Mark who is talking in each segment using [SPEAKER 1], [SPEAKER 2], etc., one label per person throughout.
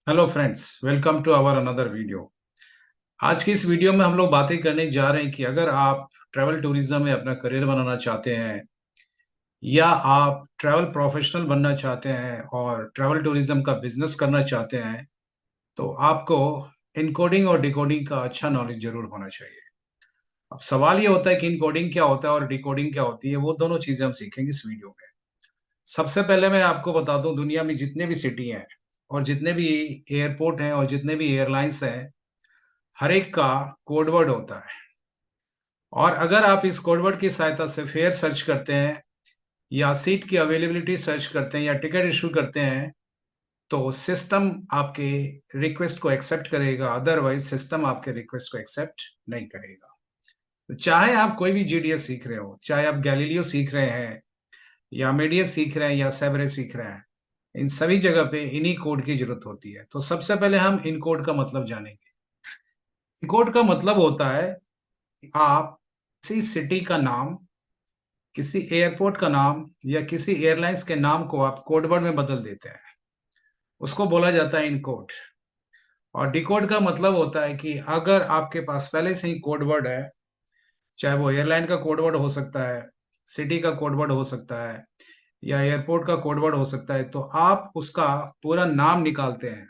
[SPEAKER 1] Hello friends, welcome to our another video. आज की इस वीडियो में हम लोग बातें करने जा रहे हैं कि अगर आप ट्रैवल टूरिज्म में अपना करियर बनाना चाहते हैं या आप ट्रैवल प्रोफेशनल बनना चाहते हैं और ट्रैवल टूरिज्म का बिजनेस करना चाहते हैं, तो आपको इनकोडिंग और डिकोडिंग का अच्छा नॉलेज जरूर होना चाहिए। अब सवाल ये होता है कि इनकोडिंग क्या होता है और डिकोडिंग क्या होती है, वो दोनों चीजें हम सीखेंगे इस वीडियो में। सबसे पहले मैं आपको बता दूं, दुनिया में जितने भी सिटी हैं और जितने भी एयरपोर्ट हैं और जितने भी एयरलाइंस हैं, हर एक का कोड वर्ड होता है। और अगर आप इस कोड वर्ड की सहायता से फेयर सर्च करते हैं या सीट की अवेलेबिलिटी सर्च करते हैं या टिकट इशू करते हैं, तो सिस्टम आपके रिक्वेस्ट को एक्सेप्ट करेगा, अदरवाइज सिस्टम आपके रिक्वेस्ट को एक्सेप्ट नहीं करेगा। तो चाहे आप कोई भी जीडीएस सीख रहे हो, चाहे आप गैलीलियो सीख रहे हैं या मीडियस सीख रहे हैं या सेवरे सीख रहे हैं, इन सभी जगह पे इन्हीं कोड की जरूरत होती है। तो सबसे पहले हम इन कोड का मतलब जानेंगे। इन कोड का मतलब होता है आप किसी सिटी का नाम, किसी एयरपोर्ट का नाम या किसी एयरलाइंस के नाम को आप कोड वर्ड में बदल देते हैं, उसको बोला जाता है इनकोड। और डिकोड का मतलब होता है कि अगर आपके पास पहले से ही कोड वर्ड है, चाहे वो एयरलाइन का कोड वर्ड हो सकता है, सिटी का कोड वर्ड हो सकता है या एयरपोर्ट का कोड वर्ड हो सकता है, तो आप उसका पूरा नाम निकालते हैं,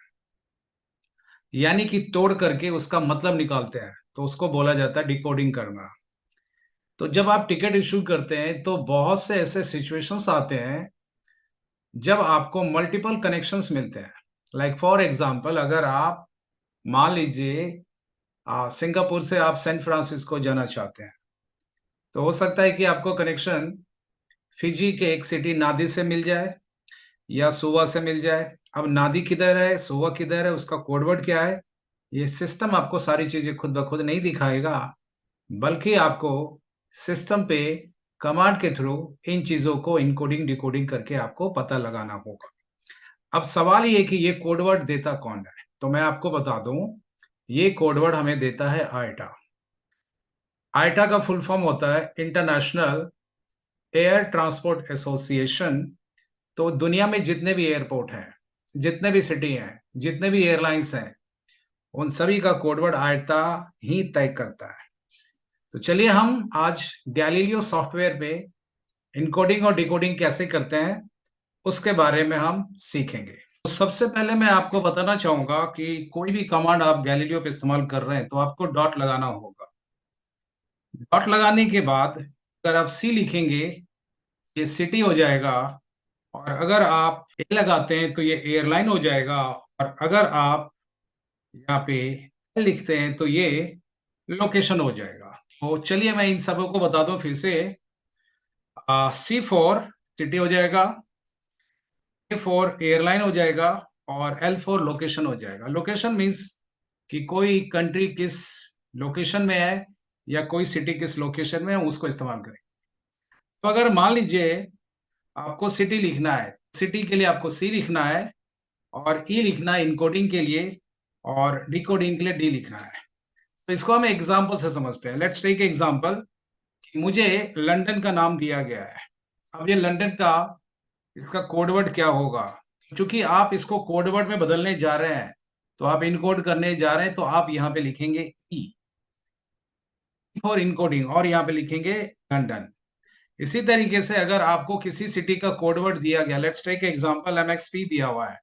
[SPEAKER 1] यानी कि तोड़ करके उसका मतलब निकालते हैं, तो उसको बोला जाता है डिकोडिंग करना। तो जब आप टिकट इश्यू करते हैं तो बहुत से ऐसे सिचुएशंस आते हैं जब आपको मल्टीपल कनेक्शंस मिलते हैं। लाइक फॉर एग्जांपल, अगर आप मान लीजिए सिंगापुर से आप सैन फ्रांसिस्को जाना चाहते हैं, तो हो सकता है कि आपको कनेक्शन फिजी के एक सिटी नादी से मिल जाए या सुवा से मिल जाए। अब नादी किधर है, सुवा किधर है, उसका कोडवर्ड क्या है, ये सिस्टम आपको सारी चीजें खुद ब खुद नहीं दिखाएगा, बल्कि आपको सिस्टम पे कमांड के थ्रू इन चीजों को इनकोडिंग डिकोडिंग करके आपको पता लगाना होगा। अब सवाल ये कि ये कोडवर्ड देता कौन है, तो मैं आपको बता दूं, ये कोडवर्ड हमें देता है आईटा। आईटा का फुल फॉर्म होता है इंटरनेशनल एयर ट्रांसपोर्ट एसोसिएशन। तो दुनिया में जितने भी एयरपोर्ट हैं, जितने भी सिटी हैं, जितने भी एयरलाइंस हैं, उन सभी का कोडवर्ड आईटा ही तय करता है। तो चलिए हम आज गैलीलियो सॉफ्टवेयर पे इनकोडिंग और डिकोडिंग कैसे करते हैं, उसके बारे में हम सीखेंगे। तो सबसे पहले मैं आपको बताना चाहूंगा कि कोई भी कमांड आप गैलीलियो पे इस्तेमाल कर रहे हैं तो आपको डॉट लगाना होगा। डॉट लगाने के बाद अगर आप सी लिखेंगे, ये सिटी हो जाएगा। और अगर आप ए लगाते हैं तो ये एयरलाइन हो जाएगा। और अगर आप यहाँ पे एल लिखते हैं तो ये लोकेशन हो जाएगा। तो चलिए मैं इन सबों को बता दूं फिर से। सी फॉर सिटी हो जाएगा, ए फॉर एयरलाइन हो जाएगा और एल फॉर लोकेशन हो जाएगा। लोकेशन मीन्स कि कोई कंट्री किस लोकेशन में है या कोई सिटी किस लोकेशन में है, उसको इस्तेमाल करें। तो अगर मान लीजिए आपको सिटी लिखना है, सिटी के लिए आपको सी लिखना है और ई लिखना है इनकोडिंग के लिए, और डिकोडिंग के लिए डी लिखना है। तो इसको हम एग्जांपल से समझते हैं। लेट्स टेक एग्जांपल कि मुझे लंदन का नाम दिया गया है। अब ये लंदन का इसका कोडवर्ड क्या होगा, क्योंकि आप इसको कोडवर्ड में बदलने जा रहे हैं, तो आप इनकोड करने जा रहे हैं, तो आप यहाँ पे लिखेंगे ई फॉर इनकोडिंग और यहाँ पे लिखेंगे लंदन। इसी तरीके से अगर आपको किसी सिटी का कोडवर्ड दिया गया, लेट्स टेक एग्जांपल एमएक्सपी दिया हुआ है,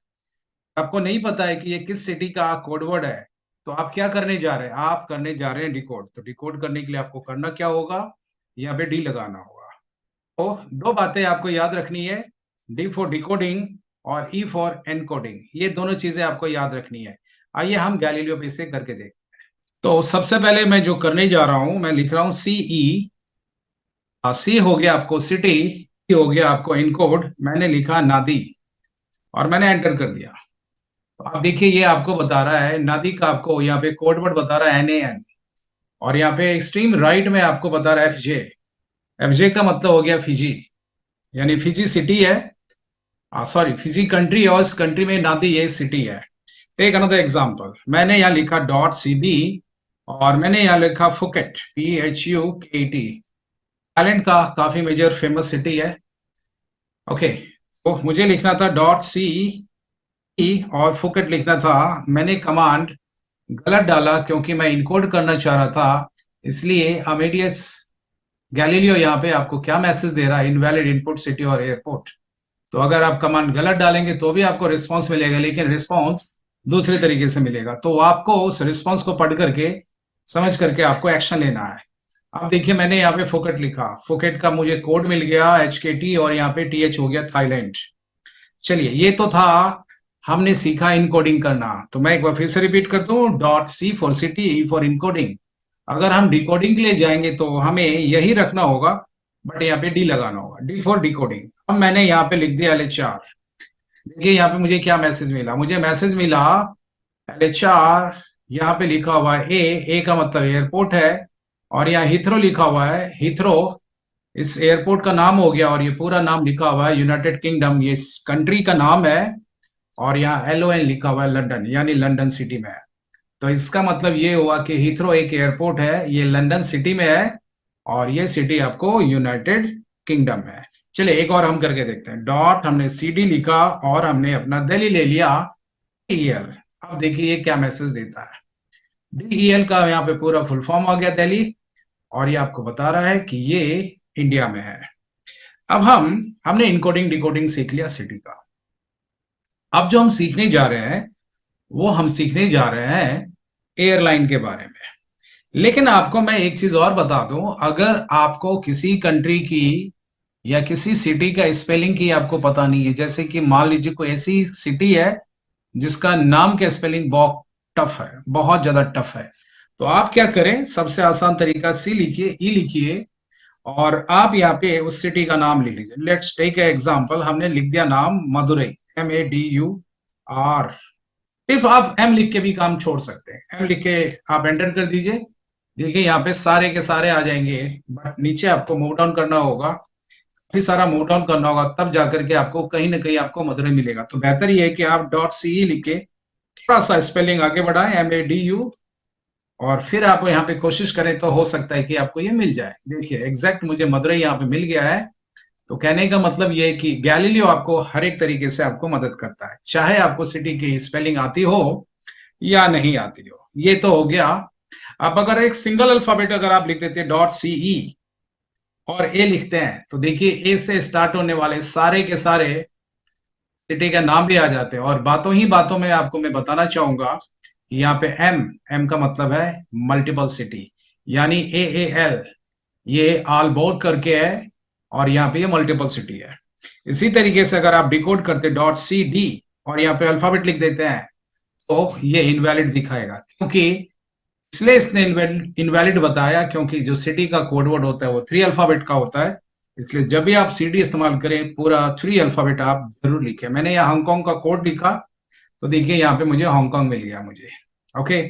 [SPEAKER 1] आपको नहीं पता है कि ये किस सिटी का कोडवर्ड है, तो आप क्या करने जा रहे हैं, आप करने जा रहे हैं डिकोड। तो डिकोड करने के लिए आपको करना क्या होगा, यहाँ पे डी लगाना होगा। तो दो बातें आपको याद रखनी है, डी फॉर डिकोडिंग और ई फॉर एनकोडिंग, ये दोनों चीजें आपको याद रखनी है। आइए हम गैलीलियो पे इसे करके देखें। तो सबसे पहले मैं जो करने जा रहा हूं, मैं लिख रहा हूं सीई। सी हो गया आपको सिटी, हो गया आपको इनकोड, मैंने लिखा नादी और मैंने एंटर कर दिया। तो आप देखिए ये आपको बता रहा है नादी का, आपको यहाँ पे कोड वर्ड बता रहा है NaN। और यहाँ पे एक्सट्रीम राइट में आपको बता रहा है FJ। FJ का मतलब हो गया फिजी, यानी फिजी सिटी है, सॉरी फिजी कंट्री, और इस कंट्री में नादी ये सिटी है। टेक अनदर एग्जांपल, मैंने यहाँ लिखा .cb और मैंने यहाँ लिखा फुकेट, PHUKET। थाईलैंड का काफी मेजर फेमस सिटी है। ओके, तो मुझे लिखना था .c और फुकेट लिखना था। मैंने कमांड गलत डाला क्योंकि मैं इनकोड करना चाह रहा था, इसलिए अमेडियस गैलीलियो यहाँ पे आपको क्या मैसेज दे रहा है, इनवैलिड इनपुट सिटी और एयरपोर्ट। तो अगर आप कमांड गलत डालेंगे तो भी आपको रिस्पॉन्स मिलेगा, लेकिन रिस्पॉन्स दूसरे तरीके से मिलेगा। तो आपको उस रिस्पॉन्स को पढ़ करके समझ करके आपको एक्शन लेना है। अब देखिए मैंने यहाँ पे फुकेट लिखा, फुकेट का मुझे कोड मिल गया HKT और यहाँ पे TH हो गया थाईलैंड। चलिए ये तो था, हमने सीखा इनकोडिंग करना। तो मैं एक बार फिर से रिपीट करता हूँ, .C for city, E for encoding. अगर हम डिकोडिंग के लिए जाएंगे तो हमें यही रखना होगा, बट यहाँ पे डी लगाना होगा, D फॉर डिकोडिंग। अब मैंने यहाँ पे लिख दिया LHR। देखिए यहाँ पे मुझे क्या मैसेज मिला, मुझे मैसेज मिला LHR, यहाँ पे लिखा हुआ है ए का मतलब एयरपोर्ट है, और यहाँ हीथ्रो लिखा हुआ है, हीथ्रो इस एयरपोर्ट का नाम हो गया, और ये पूरा नाम लिखा हुआ है यूनाइटेड किंगडम, ये कंट्री का नाम है। और यहाँ LON लिखा हुआ है लंदन, यानी लंदन सिटी में है। तो इसका मतलब ये हुआ कि हीथ्रो एक एयरपोर्ट है, ये लंदन सिटी में है, और ये सिटी आपको यूनाइटेड किंगडम में है। चलिए एक और हम करके देखते हैं। डॉट हमने CD लिखा और हमने अपना दिल्ली ले लिया, DEL। अब देखिए ये क्या मैसेज देता है, DEL का यहाँ पे पूरा फुल फॉर्म आ गया दिल्ली, और ये आपको बता रहा है कि ये इंडिया में है। अब हमने इनकोडिंग डिकोडिंग सीख लिया सिटी का। अब जो हम सीखने जा रहे हैं वो हम सीखने जा रहे हैं एयरलाइन के बारे में। लेकिन आपको मैं एक चीज और बता दूं, अगर आपको किसी कंट्री की या किसी सिटी का स्पेलिंग की आपको पता नहीं है, जैसे कि मान लीजिए कोई ऐसी सिटी है जिसका नाम का स्पेलिंग बहुत टफ है, बहुत ज्यादा टफ है, तो आप क्या करें, सबसे आसान तरीका C लिखिए, E लिखिए, और आप यहाँ पे उस सिटी का नाम लिख लीजिए। लेट्स टेक एग्जांपल, हमने लिख दिया नाम मदुरई, MADUR। सिर्फ आप M लिख के भी काम छोड़ सकते हैं, M लिख के आप एंटर कर दीजिए। देखिए यहाँ पे सारे के सारे आ जाएंगे, बट नीचे आपको मूव डाउन करना होगा, फिर सारा मूव डाउन करना होगा, तब जाकर के आपको कहीं ना कहीं आपको मदुरई मिलेगा। तो बेहतर ये है कि आप .CE लिख के थोड़ा सा स्पेलिंग आगे बढ़ाएं, MADU, और फिर आप यहाँ पे कोशिश करें तो हो सकता है कि आपको ये मिल जाए। देखिए एग्जैक्ट मुझे मदुरई यहाँ पे मिल गया है। तो कहने का मतलब ये है कि गैलीलियो आपको हर एक तरीके से आपको मदद करता है, चाहे आपको सिटी की स्पेलिंग आती हो या नहीं आती हो। ये तो हो गया। अब अगर एक सिंगल अल्फाबेट अगर आप लिख देते .CE और ए लिखते हैं, तो देखिए ए से स्टार्ट होने वाले सारे के सारे सिटी का नाम भी आ जाते हैं। और बातों ही बातों में आपको मैं बताना चाहूंगा कि यहाँ पे एम का मतलब है मल्टीपल सिटी, यानी AAL, ये ऑल बोर्ड करके है, और यहाँ पे ये मल्टीपल सिटी है। इसी तरीके से अगर आप डिकोड करते .CD और यहाँ पे अल्फाबेट लिख देते हैं, तो ये इनवैलिड दिखाएगा, क्योंकि इसलिए इसने इनवैलिड बताया क्योंकि जो सिटी का कोड वर्ड होता है वो 3 अल्फाबेट का होता है। इसलिए जब भी आप CD इस्तेमाल करें, पूरा 3 अल्फाबेट आप जरूर लिखें। मैंने यहाँ हांगकांग का कोड लिखा, तो देखिए यहाँ पे मुझे हांगकांग मिल गया मुझे। ओके,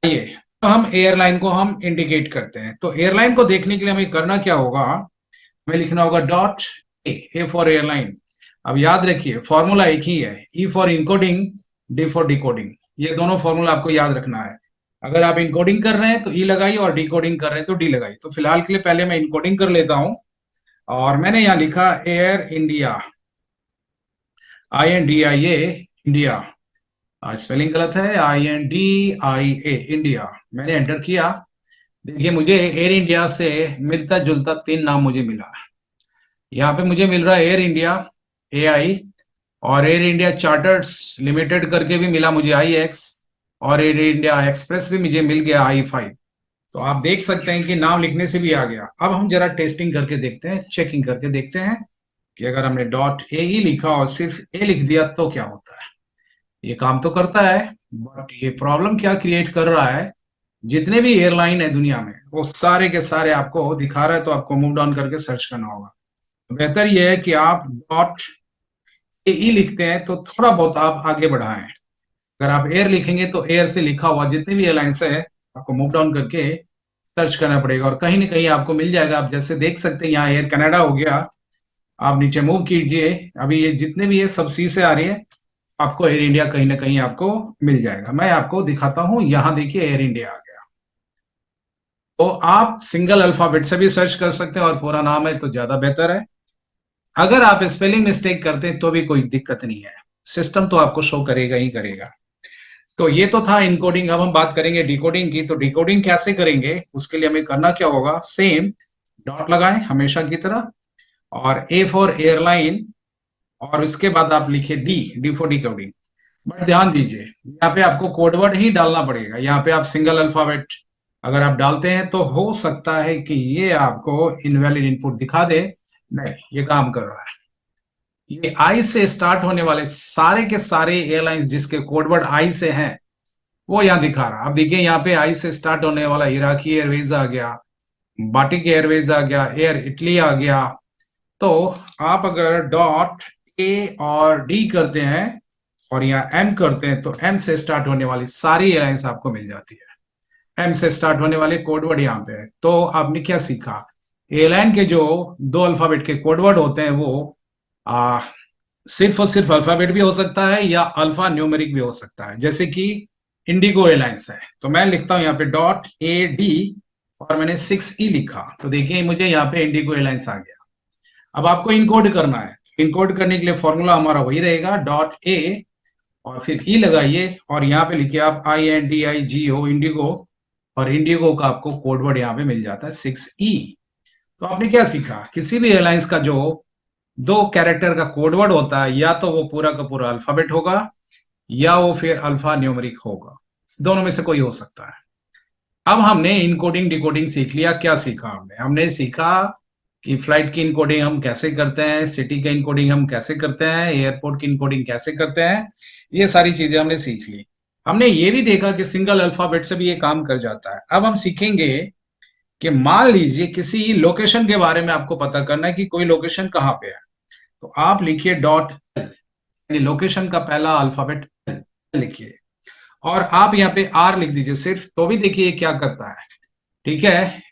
[SPEAKER 1] आइए तो हम एयरलाइन को हम इंडिकेट करते हैं। तो एयरलाइन को देखने के लिए हमें करना क्या होगा, हमें लिखना होगा .A फॉर एयरलाइन। अब याद रखिए फॉर्मूला एक ही है, E for encoding, D for decoding. ये दोनों फॉर्मूला आपको याद रखना है। अगर आप इनकोडिंग कर रहे हैं तो E लगाइए, और डिकोडिंग कर रहे हैं तो D लगाइए। तो फिलहाल के लिए पहले मैं इनकोडिंग कर लेता हूं, और मैंने यहाँ लिखा air India, INDIA India. Spelling गलत है, INDIA इंडिया। मैंने एंटर किया। देखिए मुझे एयर इंडिया से मिलता जुलता 3 नाम मुझे मिला। यहाँ पे मुझे मिल रहा है एयर इंडिया AI, और एयर इंडिया चार्टर्स लिमिटेड करके भी मिला मुझे IX, और एयर इंडिया एक्सप्रेस भी मुझे मिल गया I5। तो आप देख सकते हैं कि नाम लिखने से भी आ गया। अब हम जरा टेस्टिंग करके देखते हैं, चेकिंग करके देखते हैं कि अगर हमने .AE लिखा और सिर्फ A लिख दिया तो क्या होता है। ये काम तो करता है, बट ये प्रॉब्लम क्या क्रिएट कर रहा है, जितने भी एयरलाइन है दुनिया में वो सारे के सारे आपको दिखा रहा है, तो आपको मूव डाउन करके सर्च करना होगा। तो बेहतर ये है कि आप .AE लिखते हैं तो थोड़ा बहुत आप आगे बढ़ाएं। अगर आप एयर लिखेंगे तो एयर से लिखा हुआ जितने भी एयरलाइंस है आपको मूव डाउन करके सर्च करना पड़ेगा, और कहीं ना कहीं आपको मिल जाएगा। आप जैसे देख सकते हैं यहाँ एयर कनाडा हो गया, आप नीचे मूव कीजिए, अभी ये जितने भी ये सब सी से आ रही है, आपको एयर इंडिया कहीं ना कहीं आपको मिल जाएगा। मैं आपको दिखाता हूं, यहाँ देखिए एयर इंडिया आ गया। तो आप सिंगल अल्फाबेट से भी सर्च कर सकते हैं, और पूरा नाम है तो ज्यादा बेहतर है। अगर आप स्पेलिंग मिस्टेक करते हैं तो भी कोई दिक्कत नहीं है। सिस्टम तो आपको शो करेगा ही करेगा। तो ये तो था इनकोडिंग। अब हम बात करेंगे डिकोडिंग की। तो डिकोडिंग कैसे करेंगे, उसके लिए हमें करना क्या होगा, सेम डॉट लगाएं हमेशा की तरह, और ए फॉर एयरलाइन, और उसके बाद आप लिखिए D, D for decoding. But ध्यान दीजिए, यहाँ पे आपको कोडवर्ड ही डालना पड़ेगा। यहाँ पे आप सिंगल अल्फाबेट अगर आप डालते हैं तो हो सकता है कि ये आपको इनवैलिड इनपुट दिखा दे। नहीं, ये काम कर रहा है। ये आई से स्टार्ट होने वाले सारे के सारे एयरलाइंस जिसके कोडवर्ड आई से हैं, वो यहाँ दिखा रहा है। अब देखिए, यहाँ पे आई से स्टार्ट होने वाला इराकी एयरवेज आ गया, बाटिक एयरवेज आ गया, एयर इटली आ गया। तो आप अगर डॉट ए और डी करते हैं और यहाँ एम करते हैं, तो एम से स्टार्ट होने वाली सारी एयरलाइंस आपको मिल जाती है। एम से स्टार्ट होने वाले कोडवर्ड यहाँ पे है। तो आपने क्या सीखा, एयरलाइन के जो दो अल्फाबेट के कोडवर्ड होते हैं वो आ, सिर्फ और सिर्फ अल्फाबेट भी हो सकता है या अल्फा न्यूमेरिक भी हो सकता है। जैसे कि इंडिगो एयरलाइंस है, तो मैं लिखता हूं यहाँ पे डॉट ए डी और मैंने 6E लिखा, तो देखिए मुझे यहाँ पे इंडिगो एयरलाइंस आ गया। अब आपको इनकोड करना है। इनकोड करने के लिए फॉर्मूला हमारा वही रहेगा, डॉट ए और फिर ई लगाइए और यहाँ पे लिखिए आप INDIGO इंडिगो, और इंडिगो का आपको कोडवर्ड यहाँ पे मिल जाता है 6E। तो आपने क्या सीखा, किसी भी एयरलाइंस का जो दो कैरेक्टर का कोडवर्ड होता है, या तो वो पूरा का पूरा अल्फाबेट होगा या वो फिर अल्फा न्यूमेरिक होगा, दोनों में से कोई हो सकता है। अब हमने इनकोडिंग डिकोडिंग सीख लिया। क्या सीखा हमने, हमने सीखा कि फ्लाइट की इनकोडिंग हम कैसे करते हैं, सिटी का इनकोडिंग हम कैसे करते हैं, एयरपोर्ट की इनकोडिंग कैसे करते हैं, ये सारी चीजें हमने सीख ली। हमने ये भी देखा कि सिंगल अल्फाबेट से भी ये काम कर जाता है। अब हम सीखेंगे कि मान लीजिए किसी लोकेशन के बारे में आपको पता करना है कि कोई लोकेशन कहाँ पे है, तो आप लिखिए डॉट लोकेशन का पहला अल्फाबेट लिखिए और आप यहाँ पे आर लिख दीजिए सिर्फ, तो भी देखिए ये क्या करता है। ठीक है,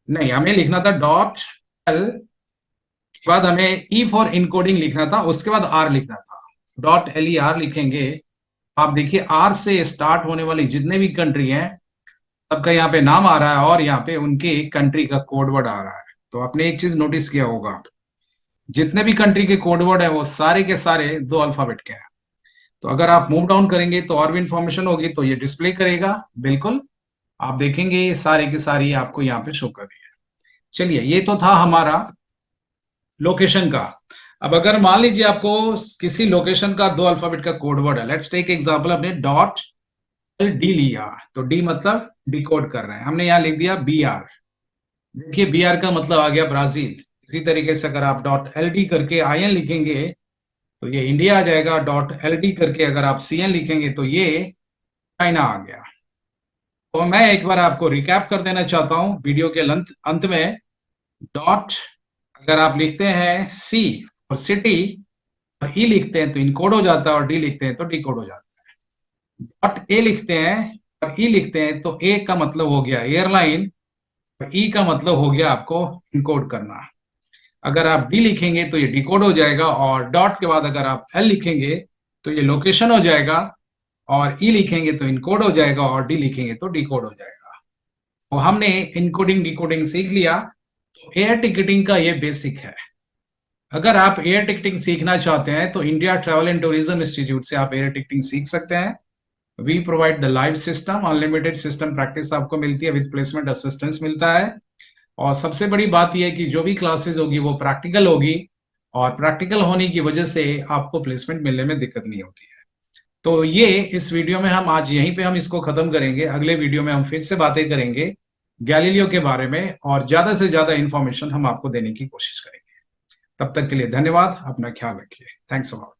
[SPEAKER 1] नहीं हमें लिखना था डॉट एल के बाद हमें ई फॉर इनकोडिंग लिखना था, उसके बाद आर लिखना था। डॉट एल ई आर लिखेंगे, आप देखिए आर से स्टार्ट होने वाली जितने भी कंट्री हैं सबका यहाँ पे नाम आ रहा है और यहाँ पे उनके कंट्री का कोडवर्ड आ रहा है। तो आपने एक चीज नोटिस किया होगा, जितने भी कंट्री के कोडवर्ड है वो सारे के सारे दो अल्फाबेट के हैं। तो अगर आप मूव डाउन करेंगे तो और भी इंफॉर्मेशन होगी, तो ये डिस्प्ले करेगा बिल्कुल, आप देखेंगे ये सारे की सारी आपको यहाँ पे शो कर रही है। चलिए, ये तो था हमारा लोकेशन का। अब अगर मान लीजिए आपको किसी लोकेशन का दो अल्फाबेट का कोडवर्ड है, लेट्स टेक एग्जांपल, अपने डॉट डी लिया, तो डी मतलब डिकोड कर रहे हैं, हमने यहाँ लिख दिया BR। देखिए BR का मतलब आ गया ब्राजील। इसी तरीके से अगर आप डॉट LD करके IN लिखेंगे तो ये इंडिया आ जाएगा। डॉट LD करके अगर आप CN लिखेंगे तो ये चाइना आ गया। तो मैं एक बार आपको रिकैप कर देना चाहता हूं वीडियो के अंत में। डॉट अगर आप लिखते हैं सी और सिटी और ई लिखते हैं तो इनकोड हो जाता है, और डी लिखते हैं तो डिकोड हो जाता है। डॉट ए लिखते हैं और ई लिखते हैं तो ए का मतलब हो गया एयरलाइन और ई का मतलब हो गया आपको इनकोड करना। अगर आप डी लिखेंगे तो ये डिकोड हो जाएगा, और डॉट के बाद अगर आप एल लिखेंगे तो ये लोकेशन हो जाएगा, और ई लिखेंगे तो इनकोड हो जाएगा, और डी लिखेंगे तो डिकोड हो जाएगा। तो हमने इनकोडिंग डिकोडिंग सीख लिया। तो एयर टिकटिंग का ये बेसिक है। अगर आप एयर टिकटिंग सीखना चाहते हैं तो India travel and tourism institute से आप एयर टिकटिंग सीख सकते हैं। We provide the live system, unlimited system practice आपको मिलती है, विद प्लेसमेंट असिस्टेंस मिलता है। और सबसे बड़ी बात यह है कि जो भी क्लासेस होगी वो प्रैक्टिकल होगी, और प्रैक्टिकल होने की वजह से आपको प्लेसमेंट मिलने में दिक्कत नहीं होती है। तो ये इस वीडियो में हम आज यहीं पे हम इसको खत्म करेंगे। अगले वीडियो में हम फिर से बातें करेंगे गैलीलियो के बारे में, और ज्यादा से ज्यादा इंफॉर्मेशन हम आपको देने की कोशिश करेंगे। तब तक के लिए धन्यवाद, अपना ख्याल रखिए। Thanks a lot.